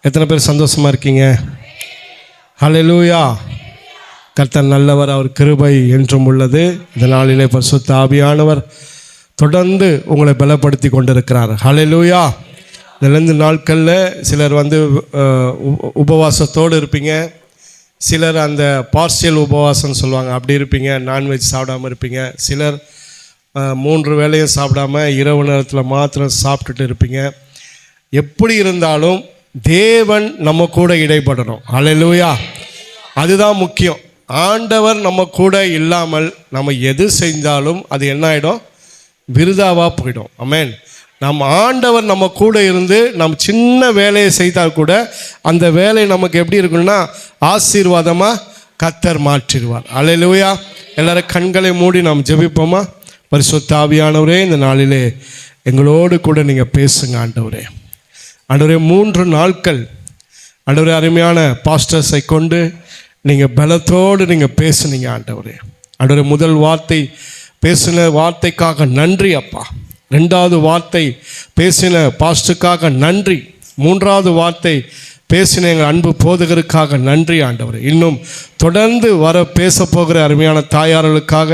எத்தனை பேர் சந்தோஷமாக இருக்கீங்க? ஹல்லேலூயா. கர்த்தர் நல்லவர், அவர் கிருபை என்றும் உள்ளது. இந்த நாளிலே பரிசுத்த ஆவியானவர் தொடர்ந்து உங்களை பலப்படுத்தி கொண்டிருக்கிறார். ஹல்லேலூயா. இந்த 2 நாட்களில் சிலர் உபவாசத்தோடு இருப்பீங்க, சிலர் அந்த பார்சியல் உபவாசம்னு சொல்லுவாங்க, அப்படி இருப்பீங்க. நான்வெஜ் சாப்பிடாமல் இருப்பீங்க. சிலர் 3 வேளையும் சாப்பிடாமல் இரவு நேரத்தில் மாத்திரம் சாப்பிட்டுட்டு இருப்பீங்க. எப்படி இருந்தாலும் தேவன் நம்ம கூட இடைப்படணும். ஹல்லேலூயா. அதுதான் முக்கியம். ஆண்டவர் நம்ம கூட இல்லாமல் நம்ம எது செஞ்சாலும் அது என்ன ஆகிடும்? விருதாவாக போயிடும். ஆமென். நம்ம ஆண்டவர் நம்ம கூட இருந்து நம்ம சின்ன வேலையை செய்தால் கூட அந்த வேலை நமக்கு எப்படி இருக்குன்னா ஆசீர்வாதமாக கர்த்தர் மாற்றிடுவார். ஹல்லேலூயா. எல்லாரும் கண்களை மூடி நாம் ஜெபிப்போமா? பரிசுத்த ஆவியானவரே, இந்த நாளிலே எங்களோடு கூட நீங்கள் பேசுங்க ஆண்டவரே. ஆண்டவரே, 3 நாட்கள் ஆண்டவரே அருமையான பாஸ்டர்ஸை கொண்டு நீங்கள் பலத்தோடு நீங்கள் பேசுனீங்க ஆண்டவரே. ஆண்டவரே, முதல் வார்த்தை பேசின வார்த்தைக்காக நன்றி அப்பா. 2வது வார்த்தை பேசின பாஸ்டருக்காக நன்றி. 3வது வார்த்தை பேசின எங்கள் அன்பு போதகருக்காக நன்றி ஆண்டவரே. இன்னும் தொடர்ந்து பேச போகிற அருமையான தாயார்களுக்காக,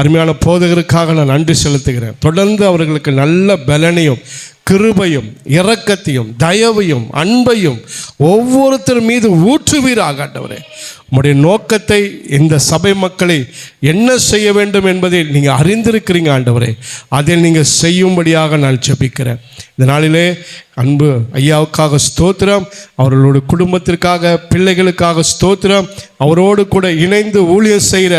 அருமையான போதகருக்காக நான் நன்றி செலுத்துகிறேன். தொடர்ந்து அவர்களுக்கு நல்ல பலனையும் கிருபையும் இரக்கத்தையும் தயவையும் அன்பையும் ஒவ்வொருத்தர் மீது ஊற்றுவீராக ஆண்டவரே. உம்முடைய நோக்கத்தை, இந்த சபை மக்களை என்ன செய்ய வேண்டும் என்பதை நீங்கள் அறிந்திருக்கிறீங்க ஆண்டவரே. அதை நீங்கள் செய்யும்படியாக நான் ஜெபிக்கிறேன். இந்த நாளிலே அன்பு ஐயாவுக்காக ஸ்தோத்திரம், அவர்களோட குடும்பத்திற்காக, பிள்ளைகளுக்காக ஸ்தோத்திரம், அவரோடு கூட இணைந்து ஊழியம் செய்கிற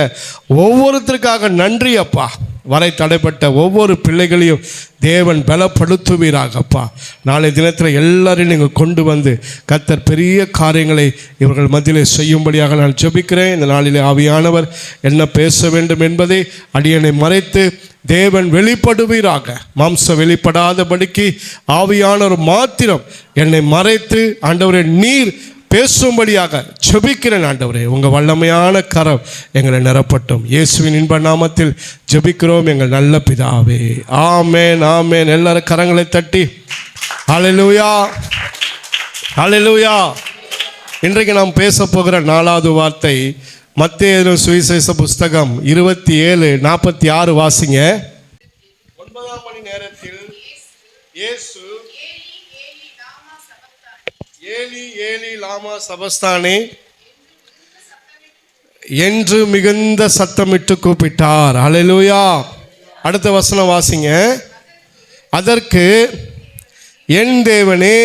ஒவ்வொருத்தருக்காக நன்றி அப்பா. வரை தடைப்பட்ட ஒவ்வொரு பிள்ளைகளையும் தேவன் பலப்படுத்துவீராகப்பா. நாளை தினத்தில் எல்லாரையும் நீங்கள் கொண்டு வந்து கர்த்தர் பெரிய காரியங்களை இவர்கள் மத்தியிலே செய்யும்படியாக நான் ஜெபிக்கிறேன். இந்த நாளிலே ஆவியானவர் என்ன பேச வேண்டும் என்பதை அடியனை மறைத்து தேவன் வெளிப்படுவீராக. மாம்சம் வெளிப்படாதபடிக்கு ஆவியானவர் மாத்திரம் என்னை மறைத்து ஆண்டவரே நீர் பேசும்படியாக ஜெபிக்கிறேன் ஆண்டவரே. உங்கள் வல்லமையான கரம் எங்களை நிரப்பட்டும். இயேசுவின் இன்ப நாமத்தில் ஜெபிக்கிறோம் எங்கள் நல்ல பிதாவே. ஆமென், ஆமென். எல்லாரும் கரங்களை தட்டி ஹல்லேலூயா, ஹல்லேலூயா. இன்றைக்கு நாம் பேச போகிற 4வது வார்த்தை மத்தேயு சுவிசேஷ புஸ்தகம் 27:46 வாசிங்க. 9ஆம் மணி நேரத்தில் இயேசு ஏலி ஏலி லாமா சபஸ்தானே என்று மிகுந்த சத்தமிட்டு கூப்பிட்டார். ஹல்லேலூயா. அடுத்த வசனம் வாசிங்க. அதற்கு என் தேவனே,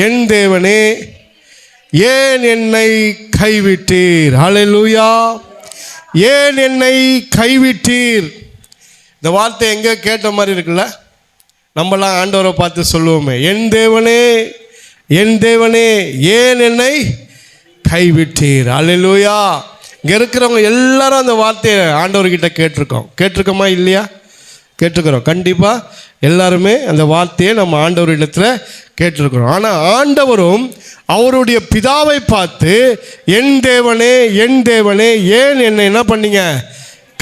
என் தேவனே, ஏன் என்னை கைவிட்டீர்? ஹல்லேலூயா. ஏன் என்னை கைவிட்டீர்? இந்த வார்த்தை எங்கே கேட்ட மாதிரி இருக்குல்ல? நம்மளாம் ஆண்டவரை பார்த்து சொல்லுவோமே, என் தேவனே, என் தேவனே, ஏன் என்னை கைவிட்டீர்? ஹல்லேலூயா. இங்கே இருக்கிறவங்க எல்லாரும் அந்த வார்த்தையை ஆண்டவர்கிட்ட கேட்டிருக்கோமா இல்லையா? கேட்டிருக்கிறோம். கண்டிப்பாக எல்லாருமே அந்த வார்த்தையை நம்ம ஆண்டவரிடத்தில் கேட்டிருக்கிறோம். ஆனால் ஆண்டவரும் அவருடைய பிதாவை பார்த்து என் தேவனே, என் தேவனே, ஏன் என்னை என்ன பண்ணீங்க,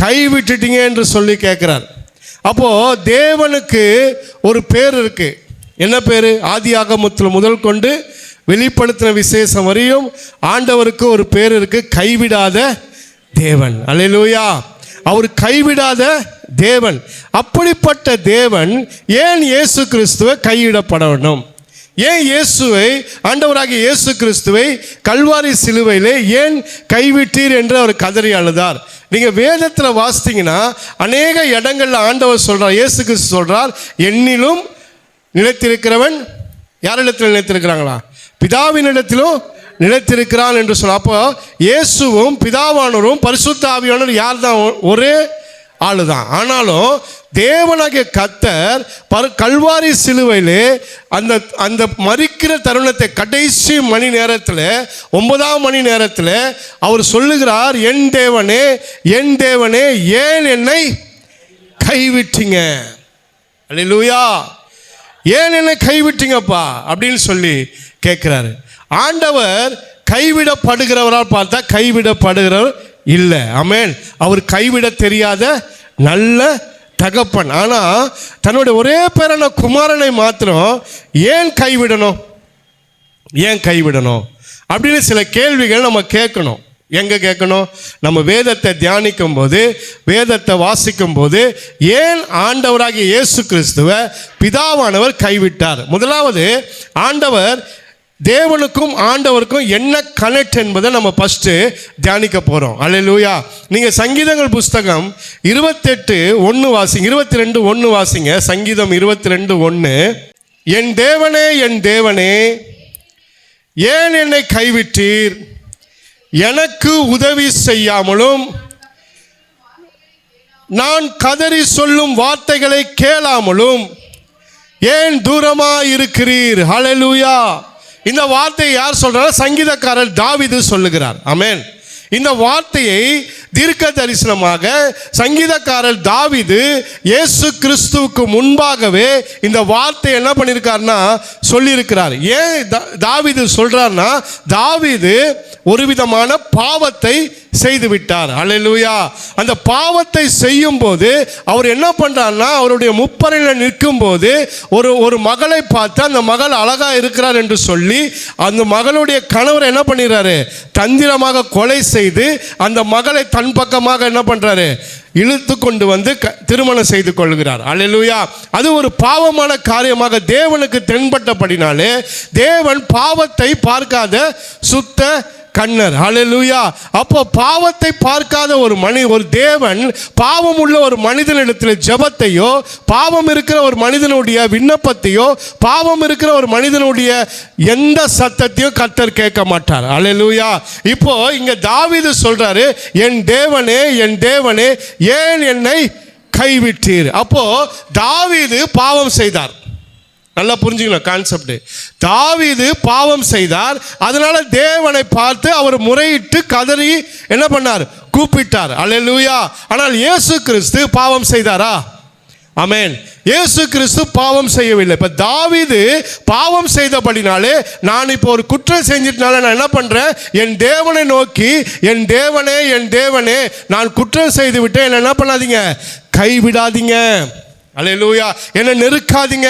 கைவிட்டுட்டீங்க என்று சொல்லி கேட்குறார். அப்போது தேவனுக்கு ஒரு பேர் இருக்குது. என்ன பேர்? ஆதியாகமத்தில் முதல் கொண்டு வெளிப்படுத்தின விசேஷம் வரையும் ஆண்டவருக்கு ஒரு பேர் இருக்குது, கைவிடாத தேவன். அல்லேலூயா. அவர் கைவிடாத தேவன். அப்படிப்பட்ட தேவன் ஏன் இயேசு கிறிஸ்துவை கைவிடப்பட வேண்டும்? ஏன் இயேசுவை, ஆண்டவராகிய இயேசு கிறிஸ்துவை கல்வாரி சிலுவையிலே ஏன் கைவிட்டீர் என்று அவர் கதறி அழுதார்? நீங்கள் வேதத்தில் வாசித்தீங்கன்னா அநேக இடங்களில் ஆண்டவர் சொல்கிறார், இயேசு கிறிஸ்து சொல்கிறார், என்னிலும் நிலைத்திருக்கிறவன் யாரிடத்தில் நிலைத்திருக்கிறாங்களா? பிதாவினிடத்திலும் நிலைத்திருக்கிறான் என்று சொல்ல. அப்போ இயேசுவும் பிதாவானவரும் பரிசுத்த ஆவியானவர் யார் தான்? ஒரே ஆளு தான். ஆனாலும் தேவனாகிய கர்த்தர் கல்வாரி சிலுவையிலே அந்த அந்த மரிக்கிற தருணத்தை கடைசி மணி நேரத்தில் 9ஆம் மணி நேரத்தில் அவர் சொல்லுகிறார், என் தேவனே, என் தேவனே, ஏன் என்னை கைவிட்டீங்க? அல்லேலூயா. ஏன் என்னை கைவிட்டீங்கப்பா அப்படின்னு சொல்லி கேட்குறாரு. ஆண்டவர் கைவிடப்படுகிறவரால் பார்த்தா கைவிடப்படுகிறவர் இல்லை. ஆமென். அவர் கைவிட தெரியாத நல்ல தகப்பன். ஆனால் தன்னுடைய ஒரே பேரான குமாரனை மாத்திரம் ஏன் கைவிடணும், ஏன் கைவிடணும் அப்படின்னு சில கேள்விகள் நம்ம கேட்கணும். எங்கே கேட்கணும்? நம்ம வேதத்தை தியானிக்கும் போது, வேதத்தை வாசிக்கும் போது, ஏன் ஆண்டவராகிய இயேசு கிறிஸ்துவை பிதாவானவர் கைவிட்டார்? முதலாவது, ஆண்டவர் தேவனுக்கும் ஆண்டவருக்கும் என்ன கனெக்ட் என்பதை நம்ம ஃபஸ்ட்டு தியானிக்க போகிறோம். அல்லேலூயா. நீங்கள் சங்கீதங்கள் புஸ்தகம் 28:1 வாசிங்க, 22:1 வாசிங்க. சங்கீதம் 22:1. என் தேவனே, என் தேவனே, ஏன் என்னை கைவிட்டீர்? எனக்கு உதவி செய்யாமலும் நான் கதறி சொல்லும் வார்த்தைகளை கேளாமலும் ஏன் தூரமாக இருக்கிறீர்? ஹல்லேலூயா. இந்த வார்த்தையை யார் சொல்றார்? சங்கீதக்காரர் தாவீது சொல்லுகிறார். ஆமென். இந்த வார்த்தையை தீர்க்க தரிசனமாக சங்கீதக்காரர் தாவீது இயேசு கிறிஸ்துவுக்கு முன்பாகவே இந்த வார்த்தை என்ன பண்ணியிருக்காருன்னா சொல்லியிருக்கிறார். ஏன் தாவீது சொல்றார்னா, தாவீது ஒரு விதமான பாவத்தை செய்து விட்டார். அல்லேலூயா. அந்த பாவத்தை செய்யும் போது அவர் என்ன பண்றாருன்னா, அவருடைய முப்பரையில் நிற்கும் போது ஒரு மகளை பார்த்து அந்த மகள் அழகா இருக்கிறார் என்று சொல்லி அந்த மகளுடைய கணவர் என்ன பண்ணிடுறாரு? தந்திரமாக கொலை செய்து அந்த மகளை தன் பக்கமாக என்ன பண்றாரு? இழுத்து கொண்டு வந்து திருமணம் செய்து கொள்கிறார். அல்லேலூயா. அது ஒரு பாவமான காரியமாக தேவனுக்கு தென்பட்டபடினாலே தேவன் பாவத்தை பார்க்காத சுத்த கண்ணர். ஹல்லேலூயா. அப்போ பாவத்தை பார்க்காத ஒரு தேவன் பாவம் உள்ள ஒரு மனிதனிடத்தில் ஜெபத்தையோ, பாவம் இருக்கிற ஒரு மனிதனுடைய விண்ணப்பத்தையோ, பாவம் இருக்கிற ஒரு மனிதனுடைய எந்த சத்தத்தையும் கர்த்தர் கேட்க மாட்டார். ஹல்லேலூயா. இப்போ இங்க தாவீது சொல்றாரு, என் தேவனே, என் தேவனே, ஏன் என்னை கைவிட்டீர்? அப்போ தாவீது பாவம் செய்தார். நல்லா புரிஞ்சுக்கணும் கான்செப்ட். தாவீது பாவம் செய்தார். அதனால தேவனை பார்த்து அவர் முறையிட்டு கதறி என்ன பண்ணார்? கூப்பிட்டார். அல்லேலூயா. ஆனால் இயேசு கிறிஸ்து பாவம் செய்தாரா? ஆமென். இயேசு கிறிஸ்து பாவம் செய்யவில்லை. இப்ப தாவீது பாவம் செய்தபடினாலே, நான் இப்போ ஒரு குற்றம் செஞ்சிட்டனால நான் என்ன பண்றேன்? என் தேவனை நோக்கி, என் தேவனே, என் தேவனே, நான் குற்றம் செய்து விட்டேன், என்ன பண்ணாதீங்க, கைவிடாதீங்க. அல்லேலூயா. என்னை நெருக்காதீங்க,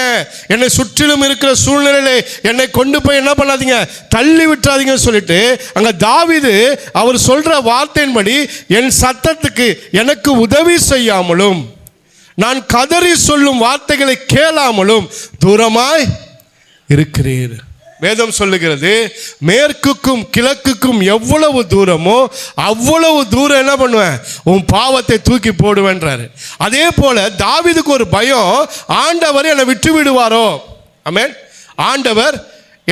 என்னை சுற்றிலும் இருக்கிற சூழ்நிலையிலே என்னை கொண்டு போய் என்ன பண்ணாதீங்க, தள்ளி விட்டுறாதீங்கன்னு சொல்லிட்டு அங்க தாவீது அவர் சொல்ற வார்த்தையின்படி என் சத்தத்துக்கு எனக்கு உதவி செய்யாமலும் நான் கதறி சொல்லும் வார்த்தைகளை கேளாமலும் தூரமாய் இருக்கிறீர். வேதம் சொல்லுகிறது, மேற்குக்கும் கிழக்குக்கும் எவ்வளவு தூரமோ அவ்வளவு தூரம் என்ன பண்ணுவேன்? உன் பாவத்தை தூக்கி போடுவேன்றாரு. அதே போல தாவீதுக்கு ஒரு பயம், ஆண்டவர் என்னை விட்டு விடுவாரோ. ஆமென். ஆண்டவர்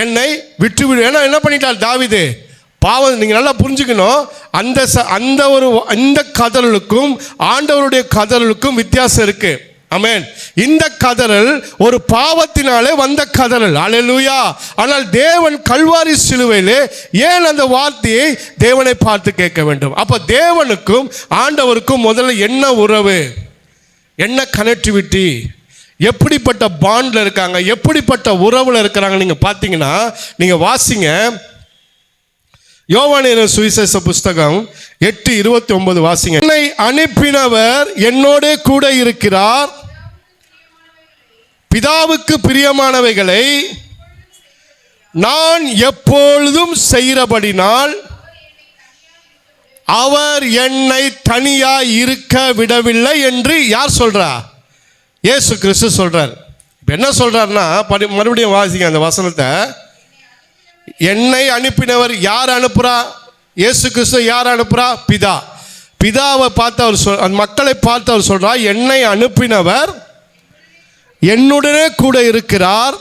என்னை விட்டு விடு. ஏன்னா என்ன பண்ணிட்டார் தாவீது? பாவம். நீங்க நல்லா புரிஞ்சுக்கணும், அந்த கதறலுக்கும் ஆண்டவருடைய கதறலுக்கும் வித்தியாசம் இருக்கு. ஆமென். இந்த கதறல் ஒரு பாவத்தினாலே வந்த கதறல். அல்லேலூயா. ஆனால் தேவன் கல்வாரி சிலுவையிலே ஏன் அந்த வார்த்தையை தேவனை பார்த்து கேட்க வேண்டும்? அப்ப தேவனுக்கும் ஆண்டவருக்கும் முதல்ல என்ன உறவு, என்ன கனெக்டிவிட்டி, எப்படிப்பட்ட பாண்ட்ல இருக்காங்க, எப்படிப்பட்ட உறவுல இருக்கிறாங்க? நீங்க பார்த்தீங்கன்னா, நீங்க வாசிங்க யோவானின் சுவிசேஷ புஸ்தகம் 8:29 வாசிங்க. என்னை அனுப்பினவர் என்னோட கூட இருக்கிறார், பிதாவுக்கு பிரியமானவைகளை நான் எப்பொழுதும் செய்கிறபடினால் அவர் என்னை தனியாய் இருக்க விடவில்லை என்று யார் சொல்றா? இயேசு கிறிஸ்து சொல்றார். என்ன சொல்றாருன்னா, மறுபடியும் வாசிங்க அந்த வசனத்தை. என்னை அனுப்பினவர் யார் அனுப்புறா? இயேசு கிறிஸ்து யார் அனுப்புறா? பிதா. பிதாவை பார்த்து அவர் மக்களை பார்த்து அவர் சொல்றார், என்னை அனுப்பினவர் என்னுடனே கூட இருக்கிறார்,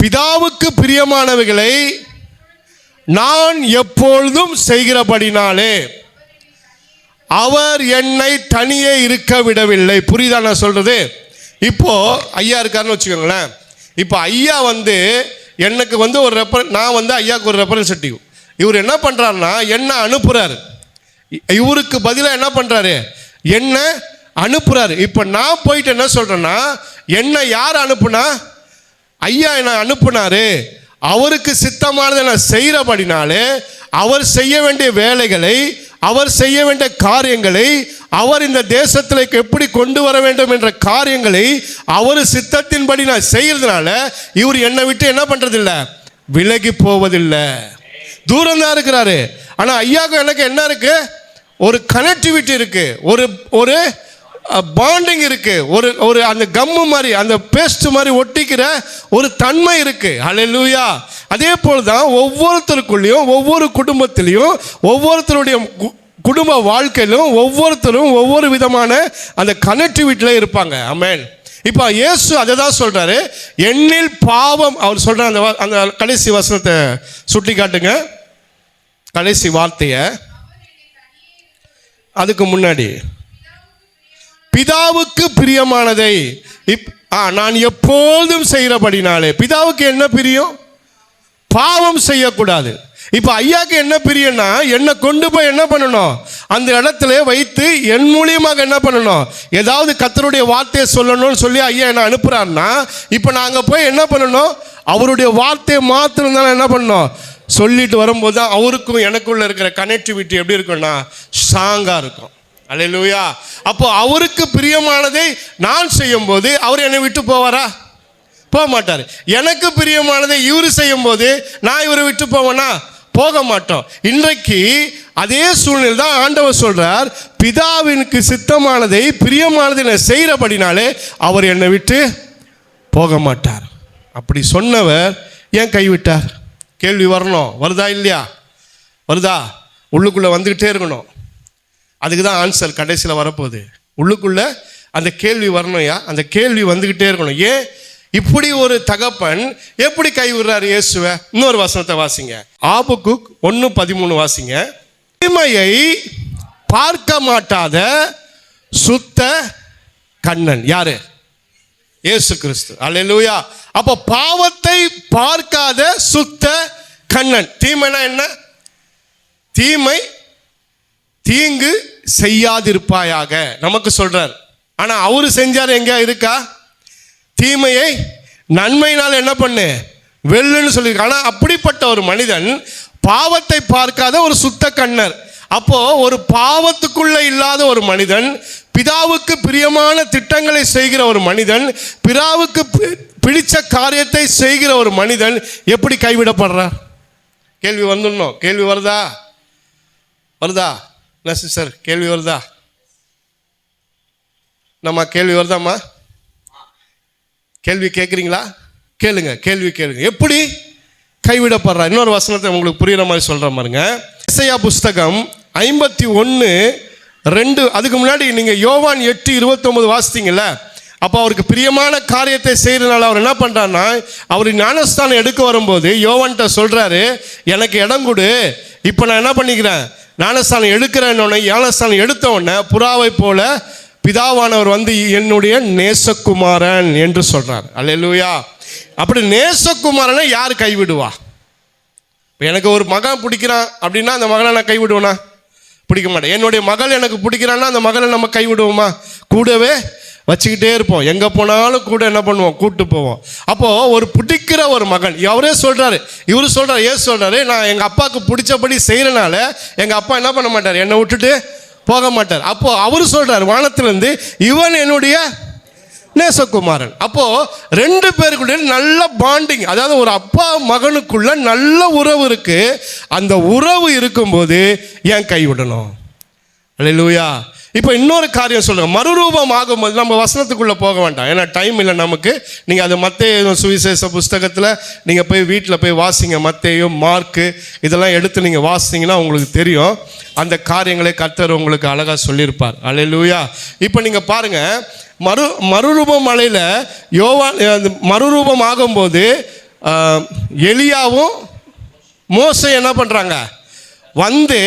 பிதாவுக்கு பிரியமானவைகளை நான் எப்பொழுதும் செய்கிறபடினாலே அவர் என்னை தனியே இருக்க விடவில்லை. புரியுதா நான் சொல்றது? இப்போ ஐயா இருக்காருன்னு வச்சுக்கோங்களேன். இப்போ ஐயா எனக்கு ஒரு நான் ஐயாவுக்கு ஒரு ரெப்ரசன்டேட்டிவ். இவர் என்ன பண்றாருன்னா என்ன அனுப்புறாரு, இவருக்கு பதிலாக என்ன பண்றாரு? என்ன அனுப்புறாரு. இப்போ நான் போயிட்டு என்ன சொல்றேன்னா, என்ன யார் அனுப்புனா? ஐயா என்ன அனுப்புனாரு. அவருக்கு சித்தமானதை நான் செய்கிறபடினாலே அவர் செய்ய வேண்டிய வேலைகளை, அவர் செய்ய வேண்டிய காரியங்களை, அவர் இந்த தேசத்தில் எப்படி கொண்டு வர வேண்டும் என்ற காரியங்களை அவர் சித்தத்தின்படி நான் செய்யறதுனால இவர் என்னை விட்டு என்ன பண்றதில்ல, விலகி போவதில்லை. தூரம் தான் இருக்கிறாரு. ஆனால் ஐயாவுக்கு எனக்கு என்ன இருக்கு, ஒரு கனெக்டிவிட்டி இருக்கு, ஒரு பாண்டிங் இருக்கு, ஒரு அந்த கம்மு மாதிரி, அந்த பேஸ்ட் மாதிரி ஒட்டிக்கிற ஒரு தன்மை இருக்கு. ஹல்லேலூயா. அதே போல தான் ஒவ்வொருத்தருக்குள்ளேயும், ஒவ்வொரு குடும்பத்திலையும், ஒவ்வொருத்தருடைய குடும்ப வாழ்க்கையிலும் ஒவ்வொருத்தரும் ஒவ்வொரு விதமான அந்த கனெக்டிவிட்டியில் இருப்பாங்க. ஆமென். இப்போ இயேசு அதை தான் சொல்றாரு, என்னில் பாவம், அவர் சொல்ற அந்த கடைசி வசனத்தை சுட்டி காட்டுங்க, கடைசி வார்த்தையை. அதுக்கு முன்னாடி பிதாவுக்கு பிரியமானதை நான் எப்போதும் செய்கிறபடினாலே. பிதாவுக்கு என்ன பிரியம்? பாவம் செய்யக்கூடாது. இப்போ ஐயாவுக்கு என்ன பிரியம்னா, என்னை கொண்டு போய் என்ன பண்ணணும், அந்த இடத்துல வைத்து என் மூலியமாக என்ன பண்ணணும், ஏதாவது கர்த்தருடைய வார்த்தையை சொல்லணும்னு சொல்லி ஐயா என்ன அனுப்புகிறாருன்னா, இப்போ நாங்கள் போய் என்ன பண்ணணும், அவருடைய வார்த்தையை மாத்திரம் தான் என்ன பண்ணணும், சொல்லிட்டு வரும்போது தான் அவருக்கும் எனக்குள்ள இருக்கிற கனெக்டிவிட்டி எப்படி இருக்கும்னா ஸ்ட்ராங்காக இருக்கும். அல்லேலூயா. அப்போ அவருக்கு பிரியமானதை நான் செய்யும் போது அவர் என்னை விட்டு போவாரா? போக மாட்டார். எனக்கு பிரியமானதை இவர் செய்யும் போது நான் இவரை விட்டு போவேனா? போக மாட்டோம். இன்றைக்கு அதே சூழ்நிலை தான் ஆண்டவர் சொல்றார், பிதாவிற்கு சித்தமானதை பிரியமானதை நான் செய்கிறபடினாலே அவர் என்னை விட்டு போக மாட்டார். அப்படி சொன்னவர் ஏன் கைவிட்டார்? கேள்வி வரணும். வருதா இல்லையா? வருதா? உள்ளுக்குள்ளே வந்துக்கிட்டே இருக்கணும். அதுக்கு தான் ஆன்சர் கடைசியில் வரப்போகுது. உள்ளுக்குள்ளே அந்த கேள்வி வரணும்யா, அந்த கேள்வி வந்துக்கிட்டே இருக்கணும். ஏன் இப்படி ஒரு தகப்பன் எப்படி கைவிடுறாரு இயேசுவை? இன்னொரு வசனத்தை வாசிங்க, ஆபக்குக் 1:13 வாசிங்க. தீமையை பார்க்க மாட்டாத சுத்த கண்ணன் யாரு? இயேசு கிறிஸ்து. அல்லேலூயா. அப்போ பாவத்தை பார்க்காத சுத்த கண்ணன். தீமைனா என்ன? தீமை, தீங்கு செய்யாதிருப்பாயாக நமக்கு சொல்றார். ஆனா அவரு செஞ்சார் எங்க இருக்கா? தீமையை நன்மையினால் என்ன பண்ணு, வெல்லுன்னு சொல்லியிருக்க. ஆனா அப்படிப்பட்ட ஒரு மனிதன் பாவத்தை பார்க்காத ஒரு சுத்த கண்ணர். அப்போ ஒரு பாவத்துக்குள்ள இல்லாத ஒரு மனிதன், பிதாவுக்கு பிரியமான திட்டங்களை செய்கிற ஒரு மனிதன், பிதாவுக்கு பிடிச்ச காரியத்தை செய்கிற ஒரு மனிதன் எப்படி கைவிடப்படுறார்? கேள்வி வந்துடணும். கேள்வி வருதா? வருதா? என்ன சார் கேள்வி வருதா? நம்ம கேள்வி வருதாம்மா? கேள்வி கேட்குறீங்களா? கேளுங்க, கேள்வி கேளுங்க. எப்படி கைவிடப்படுறா? இன்னொரு வசனத்தை உங்களுக்கு புரியுற மாதிரி சொல்ற மாதிரிங்க. எசையா புஸ்தகம் 51:2. அதுக்கு முன்னாடி நீங்கள் யோவான் 8:29 வாசித்தீங்கல்ல. அப்போ அவருக்கு பிரியமான காரியத்தை செய்கிறதுனால அவர் என்ன பண்ணுறாருன்னா, அவர் ஞானஸ்தானம் எடுக்க வரும்போது யோவான்கிட்ட சொல்கிறாரு, எனக்கு இடம் கொடு, இப்போ நான் என்ன பண்ணிக்கிறேன், ஞானஸ்தானம் எடுக்கிறேன்னொன்னே, ஞானஸ்தானம் எடுத்த உடனே புறாவை போல பிதாவானவர் வந்து என்னுடைய நேசகுமாரன் என்று சொல்கிறார். அல்லேலூயா. அப்படி நேசகுமாரனை யார் கைவிடுவா? இப்போ எனக்கு ஒரு மகன் பிடிக்கிறான் அப்படின்னா அந்த மகனை நான் கைவிடுவேனா? பிடிக்க மாட்டேன். என்னுடைய மகள் எனக்கு பிடிக்கிறான்னா அந்த மகளை நம்ம கைவிடுவோமா? கூடவே வச்சுக்கிட்டே இருப்போம். எங்கே போனாலும் கூட என்ன பண்ணுவோம், கூப்பிட்டு போவோம். அப்போது ஒரு பிடிக்கிற ஒரு மகன், அவரே சொல்கிறாரு, இவரு சொல்கிறார், ஏன் சொல்கிறாரு, நான் எங்கள் அப்பாவுக்கு பிடிச்சபடி செய்கிறனால எங்கள் அப்பா என்ன பண்ண மாட்டார், என்னை விட்டுட்டு போக மாட்டார். அப்போது அவர் சொல்கிறார் வானத்திலேருந்து, இவன் என்னுடைய நேசகுமாரன். அப்போது ரெண்டு பேருக்குள்ள நல்ல பாண்டிங், அதாவது ஒரு அப்பா மகனுக்குள்ள நல்ல உறவு இருக்குது. அந்த உறவு இருக்கும்போது ஏன் கைவிடணும்? அல்லேலூயா. இப்போ இன்னொரு காரியம் சொல்லுங்கள், மறுரூபம் ஆகும்போது நம்ம வசனத்துக்குள்ளே போக வேண்டாம், ஏன்னா டைம் இல்லை நமக்கு. நீங்கள் அது மத்தேயு சுவிசேஷ புஸ்தகத்தில் நீங்கள் போய் வீட்டில் போய் வாசிங்க. மத்தேயு, மார்க்கு இதெல்லாம் எடுத்து நீங்கள் வாசிங்கன்னா உங்களுக்கு தெரியும். அந்த காரியங்களை கர்த்தர் உங்களுக்கு அழகாக சொல்லியிருப்பார். அல்லேலூயா. இப்போ நீங்கள் பாருங்கள், மறுரூபம் மலையில் யோவான் மறுரூபம் ஆகும்போது எலியாவும் மோசே என்ன பண்ணுறாங்க, வந்து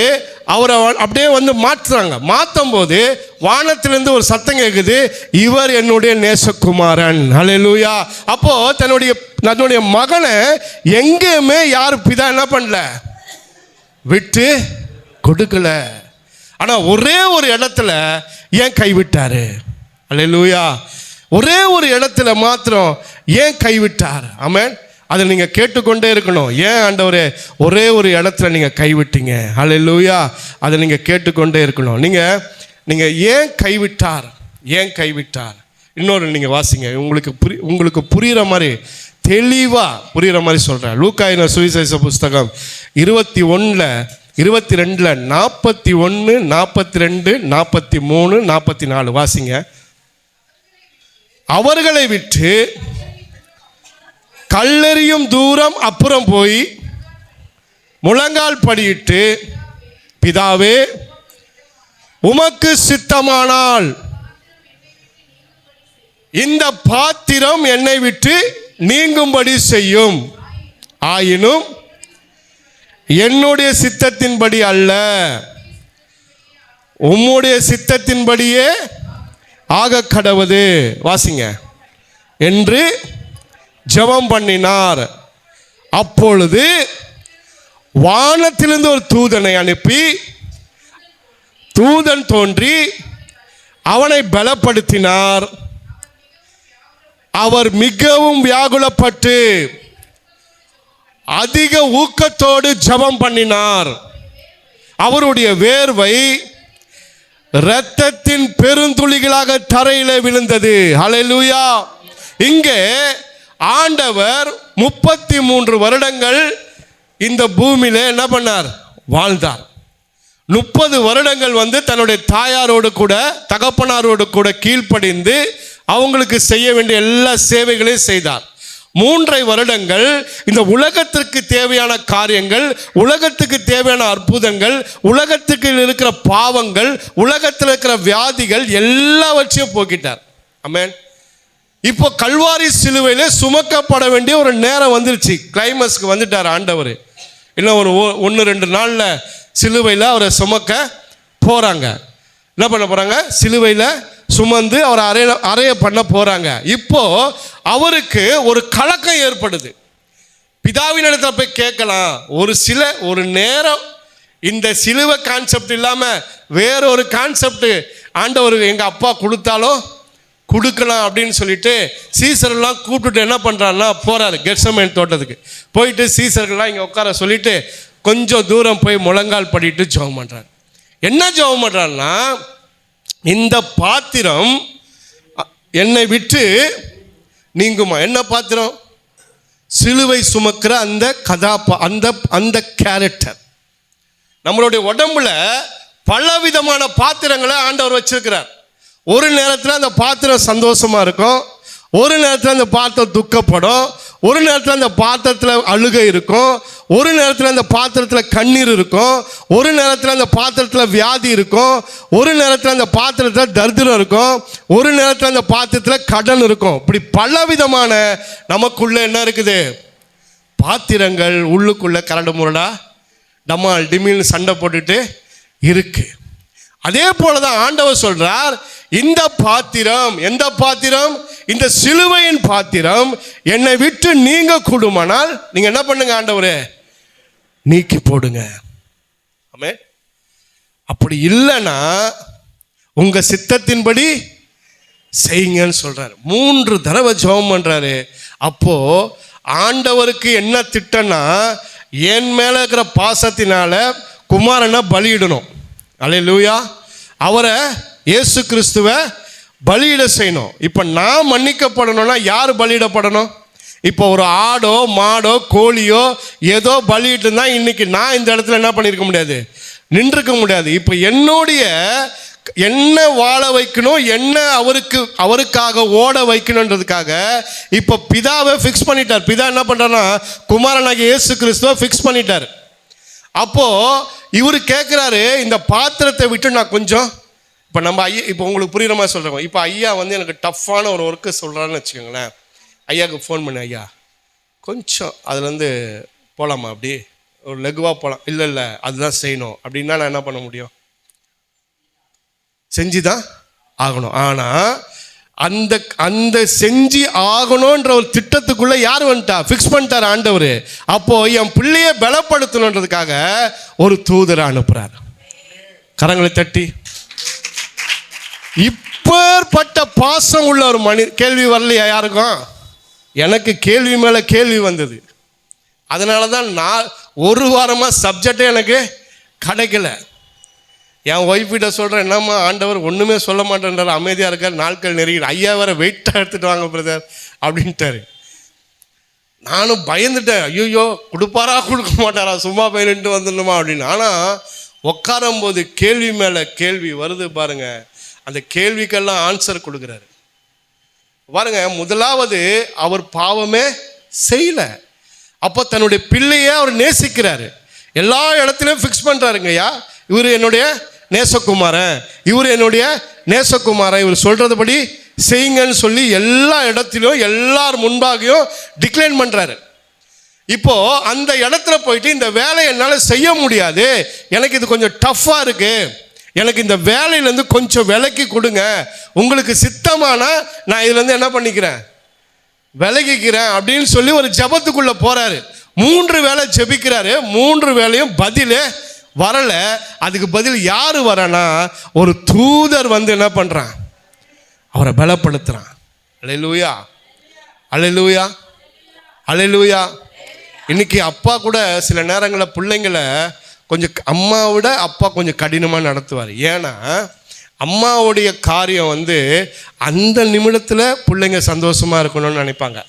அவரை அப்படியே வந்து மாற்றுறாங்க. மாற்றும் போது வானத்திலிருந்து ஒரு சத்தம் கேட்குது, இவர் என்னுடைய நேசகுமாரன். அல்லேலூயா. அப்போ தன்னுடைய மகனை எங்கேயுமே யார் பிதா என்ன பண்ணல, விட்டு கொடுக்கல. ஆனால் ஒரே ஒரு இடத்துல ஏன் கைவிட்டாரு? அல்லேலூயா. ஒரே ஒரு இடத்துல மாத்திரம் ஏன் கைவிட்டார்? ஆமென். அதை நீங்கள் கேட்டுக்கொண்டே இருக்கணும். ஏன் ஆண்டவரே ஒரே ஒரு இடத்துல நீங்கள் கைவிட்டீங்க? ஹல்லேலூயா. அதை நீங்கள் கேட்டுக்கொண்டே இருக்கணும். நீங்கள் ஏன் கைவிட்டார், ஏன் கைவிட்டார்? இன்னொரு நீங்கள் வாசிங்க, உங்களுக்கு புரிகிற மாதிரி, தெளிவாக புரிகிற மாதிரி சொல்கிறேன். லூக்காயின சுவிசேஷ புஸ்தகம் 21:22 41 42 43 44 வாசிங்க. அவர்களை விட்டு கல்லெறியும் தூரம் அப்புறம் போய் முழங்கால் படியிட்டு, பிதாவே உமக்கு சித்தமானால் இந்த பாத்திரம் என்னை விட்டு நீங்கும்படி செய்யும், ஆயினும் என்னுடைய சித்தத்தின்படி அல்ல, உம்முடைய சித்தத்தின்படியே ஆக கடவது, வாசிங்க, என்று ஜெபம் பண்ணினார். அப்பொழுது வானத்திலிருந்து ஒரு தூதனை அனுப்பி, தூதன் தோன்றி அவனை பலப்படுத்தினார். அவர் மிகவும் வியாகுலப்பட்டு அதிக ஊக்கத்தோடு ஜெபம் பண்ணினார். அவருடைய வேர்வை இரத்தத்தின் பெருந்துளிகளாக தரையிலே விழுந்தது. ஹல்லேலூயா. இங்கே ஆண்டவர் 33 வருடங்கள் இந்த பூமியில என்ன பண்ணார்? வாழ்ந்தார். 30 வருடங்கள் தன்னுடைய தாயாரோடு கூட தகப்பனாரோடு கூட கீழ்ப்படிந்து அவங்களுக்கு செய்ய வேண்டிய எல்லா சேவைகளையும் செய்தார். 3 வருடங்கள் இந்த உலகத்திற்கு தேவையான காரியங்கள், உலகத்துக்கு தேவையான அற்புதங்கள், உலகத்துக்கு இருக்கிற பாவங்கள், உலகத்தில் இருக்கிற வியாதிகள் எல்லாவற்றையும் போக்கிட்டார். ஆமென். இப்போ கல்வாரி சிலுவையிலே சுமக்கப்பட வேண்டிய ஒரு நேரம் வந்துருச்சு. கிளைமேக்ஸ்க்கு வந்துட்டார் ஆண்டவர். இன்னும் ஒரு 1-2 நாளில் சிலுவையில் அவரை சுமக்க போகிறாங்க. என்ன பண்ண போகிறாங்க? சிலுவையில் சுமந்து அவர் அறைய பண்ண போகிறாங்க. இப்போ அவருக்கு ஒரு கலக்கம் ஏற்படுது. பிதாவின் இடத்துல போய் கேட்கலாம், ஒரு நேரம் இந்த சிலுவை கான்செப்ட் இல்லாமல் வேற ஒரு கான்செப்ட் ஆண்டவர் எங்கள் அப்பா கொடுத்தாலோ கொடுக்கலாம் அப்படின்னு சொல்லிட்டு சீசரெல்லாம் கூப்பிட்டுட்டு என்ன பண்ணுறாருன்னா போகிறாரு கெத்செமனே தோட்டத்துக்கு. போயிட்டு சீசர்கள்லாம் இங்கே உட்கார சொல்லிட்டு கொஞ்சம் தூரம் போய் முழங்கால் படிட்டு ஜெபம் பண்ணுறாரு. என்ன ஜெபம் பண்ணுறாருன்னா, இந்த பாத்திரம் என்னை விட்டு நீங்குமா. என்ன பாத்திரம்? சிலுவை சுமக்கிற அந்த அந்த கேரக்டர். நம்மளுடைய உடம்புல பலவிதமான பாத்திரங்களை ஆண்டவர் வச்சிருக்கிறார். ஒரு நேரத்தில் அந்த பாத்திரம் சந்தோஷமா இருக்கும், ஒரு நேரத்தில் அந்த பாத்திரம் துக்கப்படும், ஒரு நேரத்தில் அந்த பாத்திரத்தில் அழுகை இருக்கும், ஒரு நேரத்தில் அந்த பாத்திரத்தில் கண்ணீர் இருக்கும், ஒரு நேரத்தில் அந்த பாத்திரத்தில் வியாதி இருக்கும், ஒரு நேரத்தில் அந்த பாத்திரத்தில் தரித்திரம் இருக்கும், ஒரு நேரத்தில் அந்த பாத்திரத்தில் கடன் இருக்கும். இப்படி பலவிதமான நமக்குள்ள என்ன இருக்குது? பாத்திரங்கள் உள்ளுக்குள்ள கரடு முரடா டமால் டிமில்னு சண்டை போட்டுட்டு இருக்கு. அதே போலதான் ஆண்டவர் சொல்றார், இந்த பாத்திரம், எந்த பாத்திரம்? இந்த சிலுவையின் பாத்திரம் என்னை விட்டு நீங்க கூடுமானால் நீங்க என்ன பண்ணுங்க ஆண்டவரே? நீக்கி போடுங்க. ஆமென். அப்படி இல்லைன்னா உங்க சித்தத்தின்படி செய்யுங்கன்னு சொல்றாரு. 3 தடவை ஜெபம் பண்றாரு. அப்போ ஆண்டவருக்கு என்ன திட்டம்னா, என் மேல இருக்கிற பாசத்தினால குமாரனை பலியிடணும். அல்லேலூயா. அவரை இயேசு கிறிஸ்துவை பலியிட செய்யணும். இப்போ நான் மன்னிக்கப்படணும்னா யார் பலியிடப்படணும்? இப்போ ஒரு ஆடோ மாடோ கோழியோ ஏதோ பலியிட்டு இருந்தால் இன்னைக்கு நான் இந்த இடத்துல என்ன பண்ணியிருக்க முடியாது, நின்றுக்க முடியாது. இப்போ என்ன வாழ வைக்கணும், என்ன அவருக்காக ஓட வைக்கணுன்றதுக்காக இப்போ பிதாவை ஃபிக்ஸ் பண்ணிட்டார். பிதா என்ன பண்ணுறாருன்னா குமாரனாகிய இயேசு கிறிஸ்துவை ஃபிக்ஸ் பண்ணிட்டார். அப்போ இவர் கேட்குறாரு, இந்த பாத்திரத்தை விட்டு நான் கொஞ்சம், இப்போ நம்ம ஐயா, இப்போ உங்களுக்கு புரியுற மாதிரி சொல்கிறோம். இப்போ ஐயா எனக்கு டஃப்பான ஒரு ஒர்க்கு சொல்கிறான்னு வச்சுக்கோங்களேன். ஐயாவுக்கு ஃபோன் பண்ணி, ஐயா கொஞ்சம் அதுலேருந்து போகலாமா, அப்படி ஒரு லெகுவாக போகலாம். இல்லை அதுதான் செய்யணும் அப்படின்னா நான் என்ன பண்ண முடியும்? செஞ்சு தான் ஆகணும். ஆனால் அந்த செஞ்சு ஆகணுன்ற ஒரு திட்டத்துக்குள்ள யார் வந்துட்டா? ஃபிக்ஸ் பண்ணிட்டார் ஆண்டவர். அப்போ என் பிள்ளையை பலப்படுத்தணுன்றதுக்காக ஒரு தூதரை அனுப்புறார். கரங்களை தட்டி. இப்பேற்பட்ட பாசம் உள்ள ஒரு கேள்வி வரலையா யாருக்கும்? எனக்கு கேள்வி மேலே கேள்வி வந்தது. அதனால தான் நான் ஒரு வாரமாக சப்ஜெக்டே எனக்கு கிடைக்கல. என் ஒய்ஃபிட்ட சொல்கிறேன், என்னம்மா ஆண்டவர் ஒன்றுமே சொல்ல மாட்டேன்றார், அமைதியாக இருக்கார், நாட்கள் நெருங்கிடு, ஐயா வேற வெயிட்டாக எடுத்துகிட்டு வாங்க பிரதர் அப்படின்ட்டாரு. நானும் பயந்துட்டேன், ஐயோ கொடுப்பாரா கொடுக்க மாட்டாரா, சும்மா பயிலிட்டு வந்துடணுமா அப்படின்னு. ஆனால் உட்காரும்போது கேள்வி மேலே கேள்வி வருது பாருங்க. அந்த கேள்விக்கெல்லாம் ஆன்சர் கொடுக்குறாரு பாருங்க. முதலாவது அவர் பாவமே செய்யலை. அப்போ தன்னுடைய பிள்ளையே அவர் நேசிக்கிறாரு. எல்லா இடத்துலையும் ஃபிக்ஸ் பண்ணுறாருங்கய்யா, இவர் என்னுடைய நேசகுமாரன், இவர் என்னுடைய நேசகுமாரன், இவர் சொல்கிறதுபடி செய்யுங்கன்னு சொல்லி எல்லா இடத்திலும் எல்லார் முன்பாகையும் டிக்ளைன் பண்ணுறாரு. இப்போது அந்த இடத்துல போயிட்டு இந்த வேலையை என்னால் செய்ய முடியாது, எனக்கு இது கொஞ்சம் டஃப்பாக இருக்குது, எனக்கு இந்த வேலையிலேருந்து கொஞ்சம் விலக்கி கொடுங்க, உங்களுக்கு சித்தமானா நான் இதுலேருந்து என்ன பண்ணிக்கிறேன், விலகிக்கிறேன் அப்படின்னு சொல்லி ஒரு ஜபத்துக்குள்ளே போகிறாரு. 3 வேளை ஜெபிக்கிறாரு. 3 வேளையும் பதிலே வரலை. அதுக்கு பதில் யார் வரனா, ஒரு தூதர் வந்து என்ன பண்ணுறான், அவரை பலப்படுத்துகிறான். அல்லேலூயா, அல்லேலூயா, அல்லேலூயா. இன்னைக்கு அப்பா கூட சில நேரங்களில் பிள்ளைங்களை கொஞ்சம் அம்மாவோட அப்பா கொஞ்சம் கடினமாக நடத்துவார். ஏன்னா அம்மாவுடைய காரியம் வந்து அந்த நிமிடத்தில் பிள்ளைங்க சந்தோஷமாக இருக்கணும்னு நினைப்பாங்க.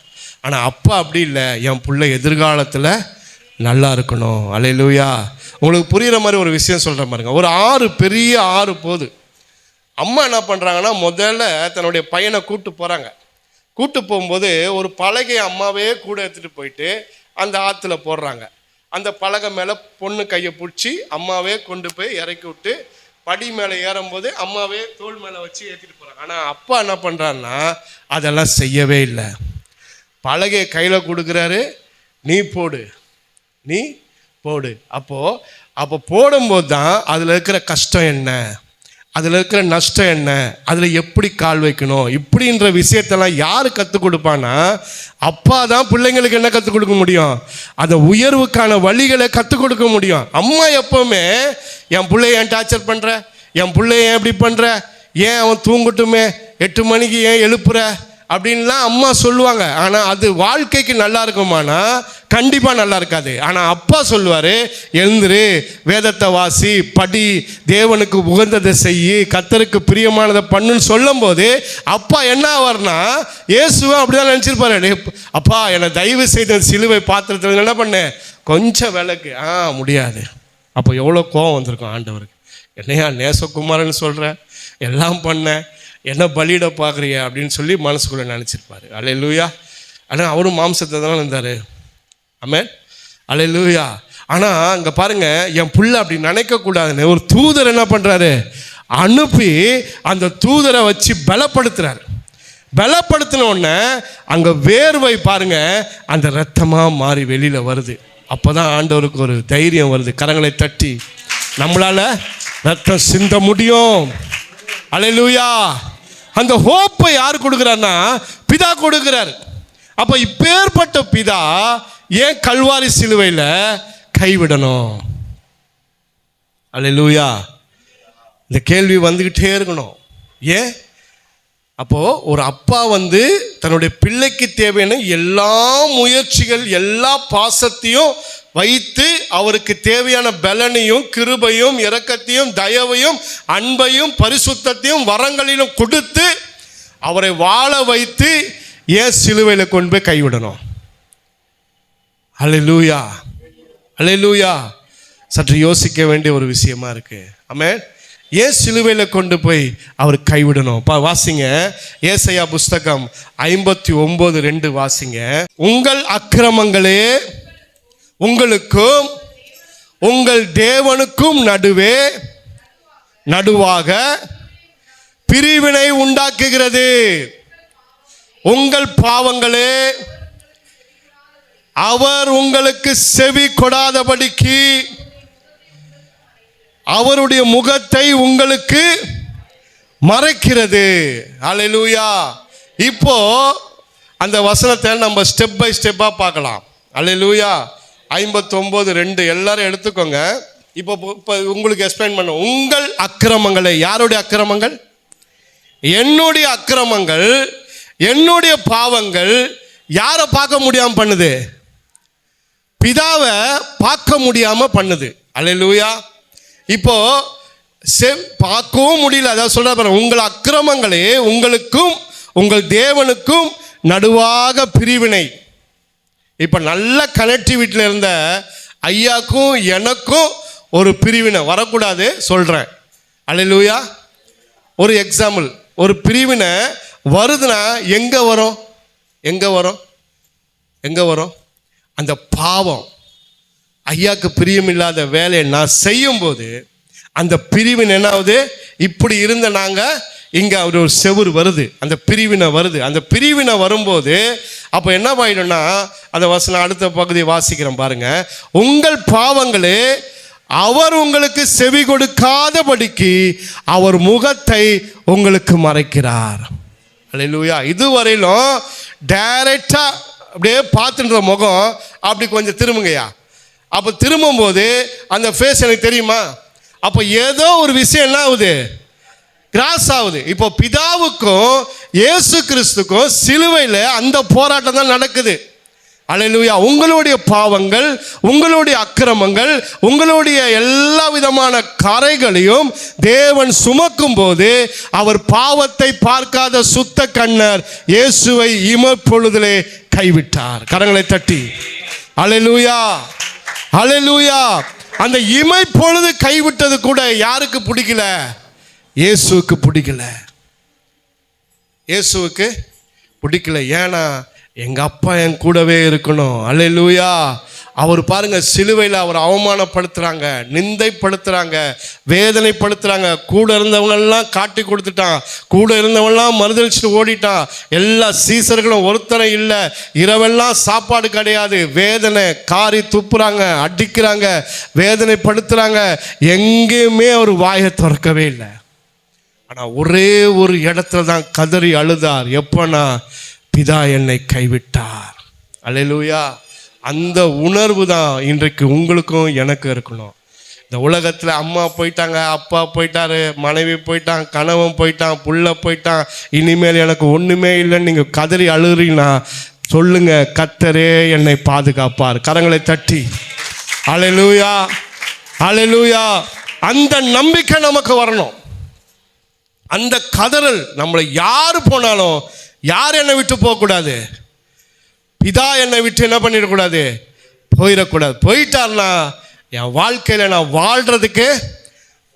ஆனால் அப்பா அப்படி இல்லை, என் பிள்ளை எதிர்காலத்தில் நல்லா இருக்கணும். அல்லேலூயா. உங்களுக்கு புரிகிற மாதிரி ஒரு விஷயம் சொல்கிற மாதிரிங்க. ஒரு பெரிய ஆறு போகுது. அம்மா என்ன பண்ணுறாங்கன்னா, முதல்ல தன்னுடைய பையனை கூப்பிட்டு போகிறாங்க. கூப்பிட்டு போகும்போது ஒரு பலகையை அம்மாவே கூட எடுத்துகிட்டு போயிட்டு அந்த ஆற்றுல போடுறாங்க. அந்த பலகை மேலே பொண்ணு கையை பிடிச்சி அம்மாவே கொண்டு போய் இறக்கி விட்டு படி மேலே ஏறும்போது அம்மாவே தோள் மேலே வச்சு ஏற்றிட்டு போகிறாங்க. ஆனால் அப்பா என்ன பண்ணுறாருன்னா அதெல்லாம் செய்யவே இல்லை. பலகையை கையில் கொடுக்குறாரு, நீ போடு, நீ போடு. அப்போ போடும்போது தான் அதில் இருக்கிற கஷ்டம் என்ன, அதில் இருக்கிற நஷ்டம் என்ன, அதில் எப்படி கால் வைக்கணும், இப்படின்ற விஷயத்தெல்லாம் யார் கற்றுக் கொடுப்பான்னா அப்பா தான் பிள்ளைங்களுக்கு என்ன கற்றுக் கொடுக்க முடியும், அந்த உயர்வுக்கான வழிகளை கற்றுக் கொடுக்க முடியும். அம்மா எப்போவுமே என் பிள்ளைய ஏன் டார்ச்சர் பண்ணுற, என் பிள்ளைய ஏன் எப்படி பண்ணுற, ஏன் அவன் தூங்கட்டுமே, 8 மணிக்கு ஏன் எழுப்புற அப்படின்லாம் அம்மா சொல்லுவாங்க. ஆனால் அது வாழ்க்கைக்கு நல்லா இருக்குமானா கண்டிப்பாக நல்லா இருக்காது. ஆனால் அப்பா சொல்லுவார், எழுந்துரு, வேதத்தை வாசி, படி, தேவனுக்கு உகந்ததை செய்யி, கர்த்தருக்கு பிரியமானதை பண்ணுன்னு சொல்லும் போது அப்பா என்ன ஆவார்னா, இயேசுவை அப்படிதான் நினச்சிருப்பாரு, அப்பா என்னை தயவு செய்த சிலுவை பாத்திரத்தில் என்ன பண்ண கொஞ்சம் விளக்கு. முடியாது. அப்போ எவ்வளோ கோவம் வந்திருக்கும் ஆண்டவருக்கு, என்னையா நேசகுமாரன்னு சொல்கிற, எல்லாம் பண்ண, என்ன பலியிட பார்க்குறிய அப்படின்னு சொல்லி மனசுக்குள்ளே நினச்சிருப்பாரு. அல்லேலூயா. ஆனால் அவரும் மாம்சத்தை தான் இருந்தார். ஆமென், அல்லேலூயா. ஆனால் அங்கே பாருங்கள், என் புள்ள அப்படி நினைக்கக்கூடாதுன்னு ஒரு தூதர் என்ன பண்ணுறாரு, அனுப்பி அந்த தூதரை வச்சு பலப்படுத்துகிறார். பலப்படுத்தின உடனே அங்கே வேர்வை பாருங்கள் அந்த ரத்தமாக மாறி வெளியில் வருது. அப்போ தான் ஆண்டவருக்கு ஒரு தைரியம் வருது, கரங்களை தட்டி நம்மளால் ரத்தம் சிந்த முடியும். அல்லேலூயா. அந்த ஹோப்பை யார் கொடுக்குறாருன்னா பிதா கொடுக்குறார். அப்போ இப்பேற்பட்ட பிதா ஏன் கல்வாரி சிலுவையில் கைவிடணும்? அல்லேலூயா. இந்த கேள்வி வந்துக்கிட்டே இருக்கணும். ஏன்? அப்போது ஒரு அப்பா வந்து தன்னுடைய பிள்ளைக்கு தேவையான எல்லா முயற்சிகள், எல்லா பாசத்தையும் வைத்து அவருக்கு தேவையான பலனையும் கிருபையும் இரக்கத்தையும் தயவையும் அன்பையும் பரிசுத்தத்தையும் வரங்களிலும் கொடுத்து அவரை வாழ வைத்து ஏன் சிலுவையில் கொண்டு போய் கைவிடணும்? அல்லேலூயா, அல்லேலூயா. சற்று யோசிக்க வேண்டிய ஒரு விஷயமா இருக்கு. ஆமென். ஏன் சிலுவையில் கொண்டு போய் அவர் கைவிடணும்? வாசிங்க, ஏசாயா புஸ்தகம் 59:2 வாசிங்க. உங்கள் அக்கிரமங்களே உங்களுக்கும் உங்கள் தேவனுக்கும் நடுவாக பிரிவினை உண்டாக்குகிறது. உங்கள் பாவங்களே அவர் உங்களுக்கு செவி கொடாதபடிக்கு அவருடைய முகத்தை உங்களுக்கு மறைக்கிறது. அல்லேலூயா. இப்போ அந்த வசனத்தை நம்ம ஸ்டெப் பை ஸ்டெப்பாக பார்க்கலாம். அல்லேலூயா. 59:2 எல்லாரும் எடுத்துக்கோங்க. இப்போ உங்களுக்கு எக்ஸ்பிளைன் பண்ண, உங்கள் அக்கிரமங்களை, யாருடைய அக்கிரமங்கள்? என்னுடைய அக்கிரமங்கள், என்னுடைய பாவங்கள் யாரை பார்க்க முடியாம பண்ணுது? பிதாவை பார்க்க முடியாம பண்ணுது. அல்லேலூயா. இப்போ பார்க்கவும் முடியல. அதாவது சொல்ற, உங்கள் அக்கிரமங்களே உங்களுக்கும் உங்கள் தேவனுக்கும் நடுவாக பிரிவினை. இப்போ நல்ல கனெக்டிவிட்டியில் இருந்த ஐயாக்கும் எனக்கும் ஒரு பிரிவினை வரக்கூடாது சொல்கிறேன். அல்லேலூயா. ஒரு எக்ஸாம்பிள், ஒரு பிரிவினை வருதுன்னா எங்கே வரும்? எங்கே வரும்? எங்கே வரும்? அந்த பாவம், ஐயாவுக்கு பிரியமில்லாத வேலையை நான் செய்யும்போது அந்த பிரிவினை என்ன ஆகுது? இப்படி இருந்த நாங்கள் இங்கே ஒரு செவுறு வருது, அந்த பிரிவினை வருது. அந்த பிரிவினை வரும்போது அப்போ என்ன ஆயிடும்னா, அந்த வசனம் அடுத்த பகுதியை வாசிக்கிறேன் பாருங்க. உங்கள் பாவங்களே அவர் உங்களுக்கு செவி கொடுக்காதபடிக்கு அவர் முகத்தை உங்களுக்கு மறைக்கிறார். அல்லேலூயா. இதுவரையிலும் டைரக்டா அப்படியே பார்த்துன்ற முகம் அப்படி கொஞ்சம் திரும்புங்கய்யா. அப்போ திரும்பும்போது அந்த ஃபேஸ் எனக்கு தெரியுமா? அப்போ ஏதோ ஒரு விஷயம் என்ன ஆகுது? கிராஸ் ஆகுது. இப்போ பிதாவுக்கும் இயேசு கிறிஸ்துக்கும் சிலுவையில் அந்த போராட்டம் தான் நடக்குது. அல்லேலூயா. உங்களுடைய பாவங்கள், உங்களுடைய அக்கிரமங்கள், உங்களுடைய எல்லா விதமான கரைகளையும் தேவன் சுமக்கும் போது அவர் பாவத்தை பார்க்காத சுத்த கண்ணர் இயேசுவை இமைப்பொழுதிலே கைவிட்டார். கரங்களை தட்டி அல்லேலூயா, அல்லேலூயா. அந்த இமைப்பொழுது கைவிட்டது கூட யாருக்கு பிடிக்கல? இயேசுவுக்கு பிடிக்கல. இயேசுவுக்கு பிடிக்கல. ஏன்னா எங்கள் அப்பா என் கூடவே இருக்கணும். அல்லேலூயா. அவர் பாருங்க, சிலுவையில் அவர் அவமானப்படுத்துகிறாங்க, நிந்தைப்படுத்துகிறாங்க, வேதனைப்படுத்துகிறாங்க. கூட இருந்தவங்கெல்லாம் காட்டி கொடுத்துட்டான், கூட இருந்தவங்கெல்லாம் மறுதளிச்சுட்டு ஓடிட்டான். எல்லா சீசர்களும் ஒருத்தரை இல்லை, இரவெல்லாம் சாப்பாடு கிடையாது, வேதனை, காரி துப்புறாங்க, அடிக்கிறாங்க, வேதனைப்படுத்துகிறாங்க. எங்கேயுமே அவர் வாயை திறக்கவே இல்லை. ஆனால் ஒரே ஒரு இடத்துல தான் கதறி அழுதார். எப்போனா, பிதா என்னை கைவிட்டார். அல்லேலூயா. அந்த உணர்வு தான் இன்றைக்கு உங்களுக்கும் எனக்கு இருக்கணும். இந்த உலகத்தில் அம்மா போயிட்டாங்க, அப்பா போயிட்டாரு, மனைவி போயிட்டான், கணவன் போயிட்டான், புள்ள போயிட்டான், இனிமேல் எனக்கு ஒன்றுமே இல்லைன்னு நீங்கள் கதறி அழுகிறீங்கன்னா சொல்லுங்க, கர்த்தரே என்னை பாதுகாப்பார். கரங்களை தட்டி அல்லேலூயா, அல்லேலூயா. அந்த நம்பிக்கை நமக்கு வரணும். அந்த கதறல், நம்மளை யார் போனாலும், யார் என்னை விட்டு போகக்கூடாது, பிதா என்னை விட்டு என்ன பண்ணிடக்கூடாது, போயிடக்கூடாது. போயிட்டார்னா என் வாழ்க்கையில் நான் வாழ்கிறதுக்கு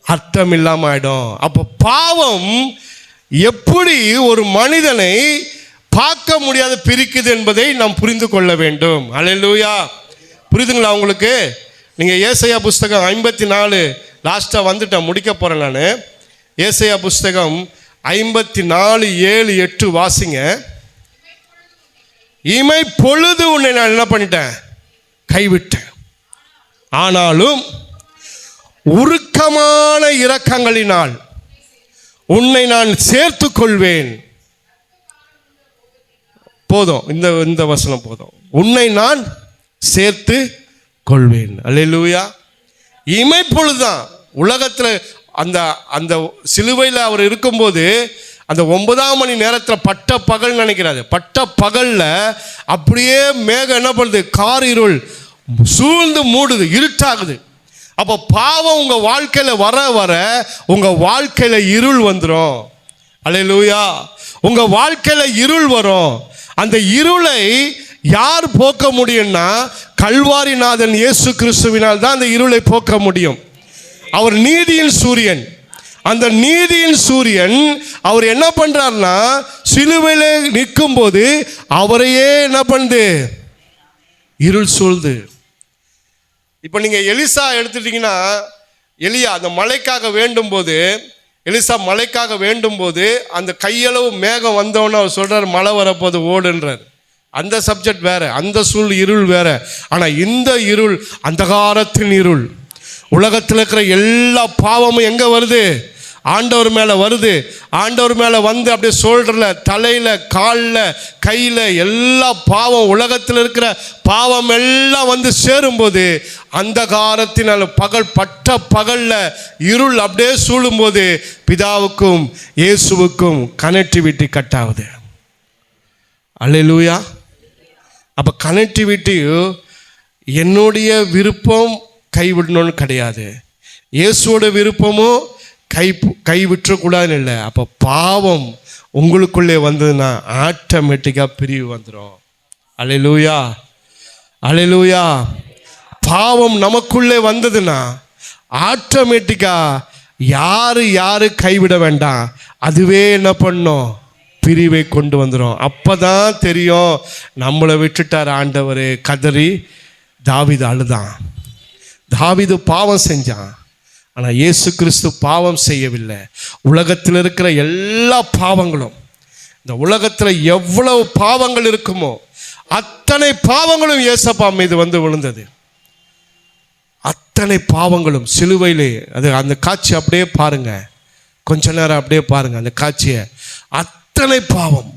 அர்த்தம் இல்லாமல் ஆகிடும். அப்போ பாவம் எப்படி ஒரு மனிதனை பார்க்க முடியாத பிரிக்குது என்பதை நாம் புரிந்து கொள்ள வேண்டும். அல்லேலூயா. புரியுதுங்களா உங்களுக்கு? நீங்கள் ஏசாயா புஸ்தகம் 54 லாஸ்ட்டாக வந்துட்டேன், முடிக்க போகிறேன் நான். ஏசாயா புஸ்தகம் 54 7 8 வாசிங்க. இமை பொழுது உன்னை நான் என்ன பண்ணிட்டேன்? கைவிட்டேன். ஆனாலும் உருக்கமான இரக்கங்களினால் உன்னை நான் சேர்த்து கொள்வேன். போதும், இந்த வசனம் போதும். உன்னை நான் சேர்த்து கொள்வேன். அல்லேலூயா. இமை பொழுதுதான். உலகத்தில் அந்த அந்த சிலுவையில் அவர் இருக்கும்போது அந்த 9ஆம் மணி நேரத்தில் பட்ட பகல் நினைக்கிறாரு. பட்ட பகலில் அப்படியே மேகம் என்ன பண்ணுது? கார் இருள் சூழ்ந்து மூடுது, இருட்டாகுது. அப்போ பாவம் உங்கள் வாழ்க்கையில் வர வர உங்கள் வாழ்க்கையில் இருள் வந்துடும். அல்லேலூயா. உங்கள் வாழ்க்கையில் இருள் வரும். அந்த இருளை யார் போக்க முடியும்னா, கல்வாரிநாதன் இயேசு கிறிஸ்துவினால் தான் அந்த இருளை போக்க முடியும். அவர் நீதியின் சூரியன். அந்த நீதியின் சூரியன் அவர் என்ன பண்றாருன்னா, சிலுவையில் நிற்கும் போது அவரையே என்ன பண்ணுது? இருள் சூழ்ந்து. இப்போ நீங்க எலிசா எடுத்துட்டீங்கன்னா, எலியா அந்த மலைக்காக வேண்டும் போது, எலிசா மலைக்காக வேண்டும் போது அந்த கையளவு மேகம் வந்தோன்னு அவர் சொல்றாரு, மழை வரப்போது ஓடுன்றார். அந்த சப்ஜெக்ட் வேற, அந்த இருள் வேற. ஆனா இந்த இருள் அந்தகாரத்தின் இருள். உலகத்தில் இருக்கிற எல்லா பாவமும் எங்க வருது? ஆண்டவர் மேலே வருது. ஆண்டவர் மேலே வந்து அப்படியே ஷோல்டரில், தலையில், காலில், கையில் எல்லா பாவம், உலகத்தில் இருக்கிற பாவம் எல்லாம் வந்து சேரும்போது அந்தகாரத்தினால் பட்ட பகலில் இருள் அப்படியே சூழும்போது பிதாவுக்கும் இயேசுவுக்கும் கனெக்டிவிட்டி கட் ஆகுது. அல்லேலூயா. அப்போ கனெக்டிவிட்டி என்னுடைய விருப்பம் கைவிடணும்னு கிடையாது, இயேசுவோட விருப்பமும் கைவிட்டக்கூடாதுன்னு இல்லை. அப்போ பாவம் உங்களுக்குள்ளே வந்ததுன்னா ஆட்டோமேட்டிக்காக பிரிவு வந்துடும். அல்லேலூயா, அல்லேலூயா. பாவம் நமக்குள்ளே வந்ததுன்னா ஆட்டோமேட்டிக்காக யாரு கைவிட வேண்டாம், அதுவே என்ன பண்ணும், பிரிவை கொண்டு வந்துடும். அப்போ தான் தெரியும் நம்மளை விட்டுட்டார் ஆண்டவர். கதறி தாவீது அழுதான். தாவீது பாவம் செஞ்சான், ஆனால் இயேசு கிறிஸ்து பாவம் செய்யவில்லை. உலகத்தில் இருக்கிற எல்லா பாவங்களும், இந்த உலகத்தில் எவ்வளவு பாவங்கள் இருக்குமோ அத்தனை பாவங்களும் இயேசப்பா மீது வந்து விழுந்தது. அத்தனை பாவங்களும் சிலுவையிலே, அது அந்த காட்சி அப்படியே பாருங்க, கொஞ்ச நேரம் அப்படியே பாருங்க அந்த காட்சியை. அத்தனை பாவம்,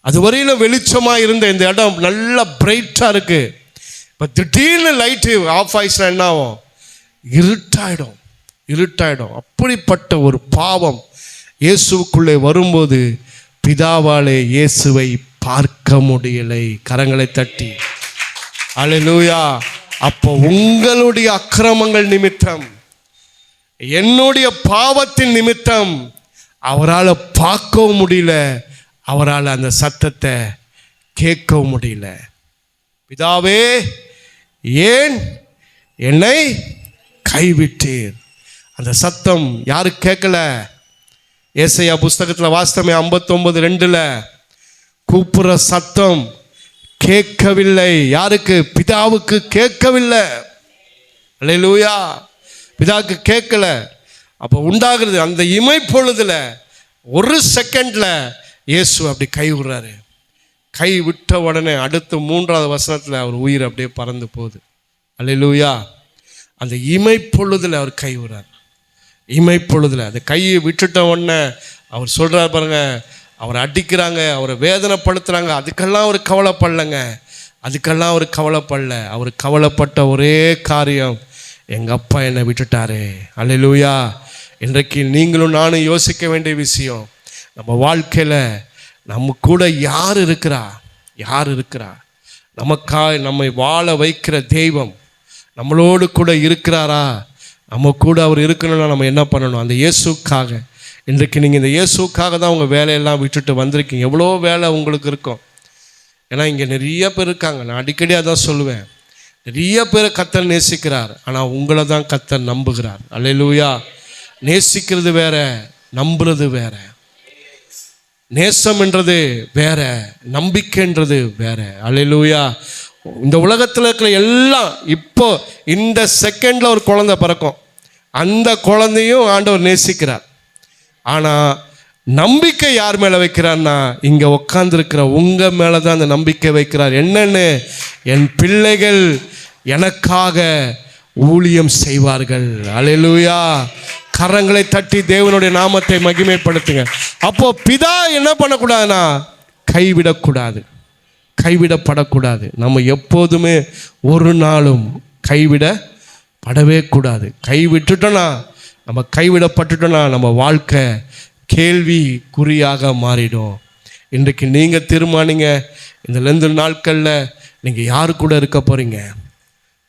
அது வரையிலும் வெளிச்சமாக இருந்த இந்த இடம் நல்லா பிரைட்டாக இருக்கு. இப்போ திடீர்னு லைட்டு ஆஃப் ஆயிடுச்சுன்னா என்ன ஆகும், இருட்டாயிடும். அப்படிப்பட்ட ஒரு பாவம் இயேசுக்குள்ளே வரும்போது பிதாவாலே இயேசுவை பார்க்க முடியலை. கரங்களை தட்டி அல்லேலூயா. அப்போ உங்களுடைய அக்கிரமங்கள் நிமித்தம், என்னுடைய பாவத்தின் நிமித்தம் அவரால் பார்க்கவும் முடியல, அவரால் அந்த சத்தத்தை கேட்கவும் முடியல. பிதாவே ஏன் என்னை கைவிட்டீர்? அந்த சத்தம் யாரு கேட்கல? ஏசாயா புஸ்தகத்தில் வாஸ்தமே 59:2 கூப்புற சத்தம் கேட்கவில்லை. யாருக்கு? பிதாவுக்கு கேட்கவில்லை. அல்லேலூயா. பிதாவுக்கு கேட்கல. அப்போ உண்டாகிறது அந்த இமைப்பொழுதுல ஒரு செகண்ட்ல இயேசு அப்படி கை விடுறாரு. கை விட்ட உடனே அடுத்த 3வது வசனத்தில் அவர் உயிர் அப்படியே பறந்து போகுது. அல்லேலூயா. அந்த இமைப்பொழுதுல அவர் கை விடுறார். இமைப்பொழுதுல அந்த கையை விட்டுட்ட உடனே அவர் சொல்றார் பாருங்க, அவரை அடிக்கிறாங்க, அவரை வேதனைப்படுத்துறாங்க, அதுக்கெல்லாம் அவர் கவலைப்படலைங்க. அவர் கவலைப்பட்ட ஒரே காரியம், எங்கள் அப்பா என்னை விட்டுட்டாரு. அல்லேலூயா. இன்றைக்கு நீங்களும் நானும் யோசிக்க வேண்டிய விஷயம், நம்ம வாழ்க்கையில் நம்ம கூட யார் இருக்கிறா? நமக்காக நம்மை வாழ வைக்கிற தெய்வம் நம்மளோடு கூட இருக்கிறாரா? நம்ம கூட அவர் இருக்கணும்னா நம்ம என்ன பண்ணணும்? அந்த இயேசுக்காக. இன்றைக்கு நீங்கள் இந்த இயேசுக்காக தான் உங்கள் வேலையெல்லாம் விட்டுட்டு வந்திருக்கீங்க. எவ்வளோ வேலை உங்களுக்கு இருக்கும். ஏன்னா இங்கே நிறைய பேர் இருக்காங்க, நான் அடிக்கடி அதான் சொல்லுவேன், நிறைய பேரை கர்த்தர் நேசிக்கிறார், ஆனால் உங்களை தான் கர்த்தர் நம்புகிறார். அல்லேலூயா. நேசிக்கிறது வேற, நம்புறது வேற. நேசம் என்றது வேற, நம்பிக்கைன்றது வேற. அல்லேலூயா. இந்த உலகத்தில் இருக்கிற எல்லாம் இப்போ இந்த செகண்டில் ஒரு குழந்தை பிறக்கும், அந்த குழந்தையும் ஆண்டவர் நேசிக்கிறார். ஆனால் நம்பிக்கை யார் மேலே வைக்கிறார்னா, இங்கே உட்காந்துருக்கிற உங்கள் மேலே தான் அந்த நம்பிக்கை வைக்கிறார். என்னன்னு? என் பிள்ளைகள் எனக்காக ஊழியம் செய்வார்கள். அல்லேலூயா. கரங்களை தட்டி தேவனுடைய நாமத்தை மகிமைப்படுத்துங்க. அப்போ பிதா என்ன பண்ணக்கூடாதுன்னா, கைவிடப்படக்கூடாது. நம்ம எப்போதுமே ஒரு நாளும் கைவிடப்படவே கூடாது. கைவிடப்பட்டுட்டோன்னா நம்ம வாழ்க்கை கேள்வி குறியாக மாறிடும். இன்றைக்கு நீங்கள் தீர்மானிங்க, இந்த 2 நாட்களில் நீங்கள் யாரு கூட இருக்க போகிறீங்க?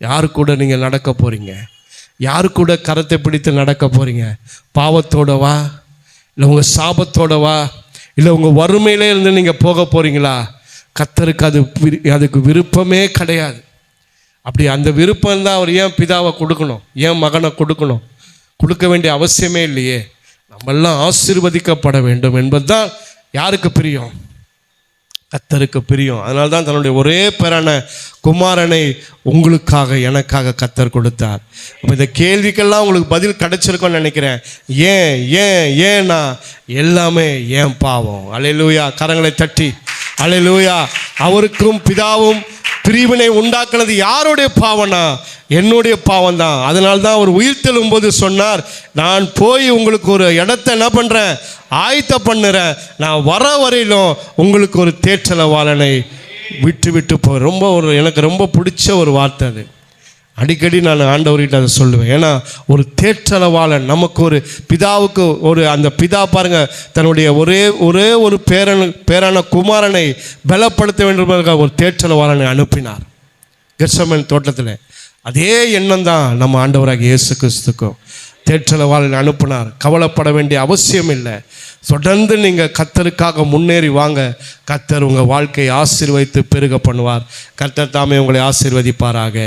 யாரு கூட நீங்கள் நடக்க போகிறீங்க? யாரு கூட கரத்தை பிடித்து நடக்க போகிறீங்க? பாவத்தோடவா, இல்லை உங்கள் சாபத்தோடவா, இல்லை உங்கள் வறுமையிலே இருந்து நீங்கள் போக போகிறீங்களா? கர்த்தருக்கு அதுக்கு விருப்பமே கிடையாது. அப்படி அந்த விருப்பம் தான் அவர் ஏன் பிதாவை கொடுக்கணும், ஏன் மகனை கொடுக்கணும்? கொடுக்க வேண்டிய அவசியமே இல்லையே. நம்மெல்லாம் ஆசீர்வதிக்கப்பட வேண்டும் என்பது தான் யாருக்கு பிரியம்? கர்த்தருக்கு பிரியம். அதனால தான் தன்னுடைய ஒரே பேரான குமாரனை உங்களுக்காக எனக்காக கர்த்தர் கொடுத்தார். அப்போ இந்த கேள்விக்கெல்லாம் உங்களுக்கு பதில் கிடைச்சிருக்கும்னு நினைக்கிறேன். ஏன்னா எல்லாமே ஏன் பாவம். அல்லேலூயா. கரங்களை தட்டி அல்லேலூயா. அவருக்கும் பிதாவும் பிரிவினை உண்டாக்குனது யாருடைய பாவம்னா, என்னுடைய பாவம் தான். அதனால தான் அவர் உயிர் தெழும்போது சொன்னார், நான் போய் உங்களுக்கு ஒரு இடத்த என்ன பண்ணுறேன், ஆயத்த பண்ணுறேன், நான் வர வரையிலும் உங்களுக்கு ஒரு தேற்றலவாளனை விட்டு போகிறேன். எனக்கு ரொம்ப பிடிச்ச ஒரு வார்த்தை அது. அடிக்கடி நான் ஆண்டவர்கிட்ட அதை சொல்லுவேன். ஏன்னா ஒரு தேற்றளவாளன், நமக்கு ஒரு பிதாவுக்கு ஒரு அந்த பிதா பாருங்கள் தன்னுடைய ஒரே ஒரு பேரான குமாரனை பலப்படுத்த வேண்டும் ஒரு தேற்றளவாளனை அனுப்பினார் கெத்செமனே தோட்டத்தில். அதே எண்ணம் தான் நம்ம ஆண்டவராகிய இயேசு கிறிஸ்துக்கும் தேற்றளவாளனை அனுப்பினார். கவலைப்பட வேண்டிய அவசியம் இல்லை. தொடர்ந்து நீங்கள் கர்த்தருக்காக முன்னேறி வாங்க. கர்த்தர் உங்கள் வாழ்க்கையை ஆசீர்வதித்து பெருக பண்ணுவார். கர்த்தர் தாமே உங்களை ஆசீர்வதிப்பாராக.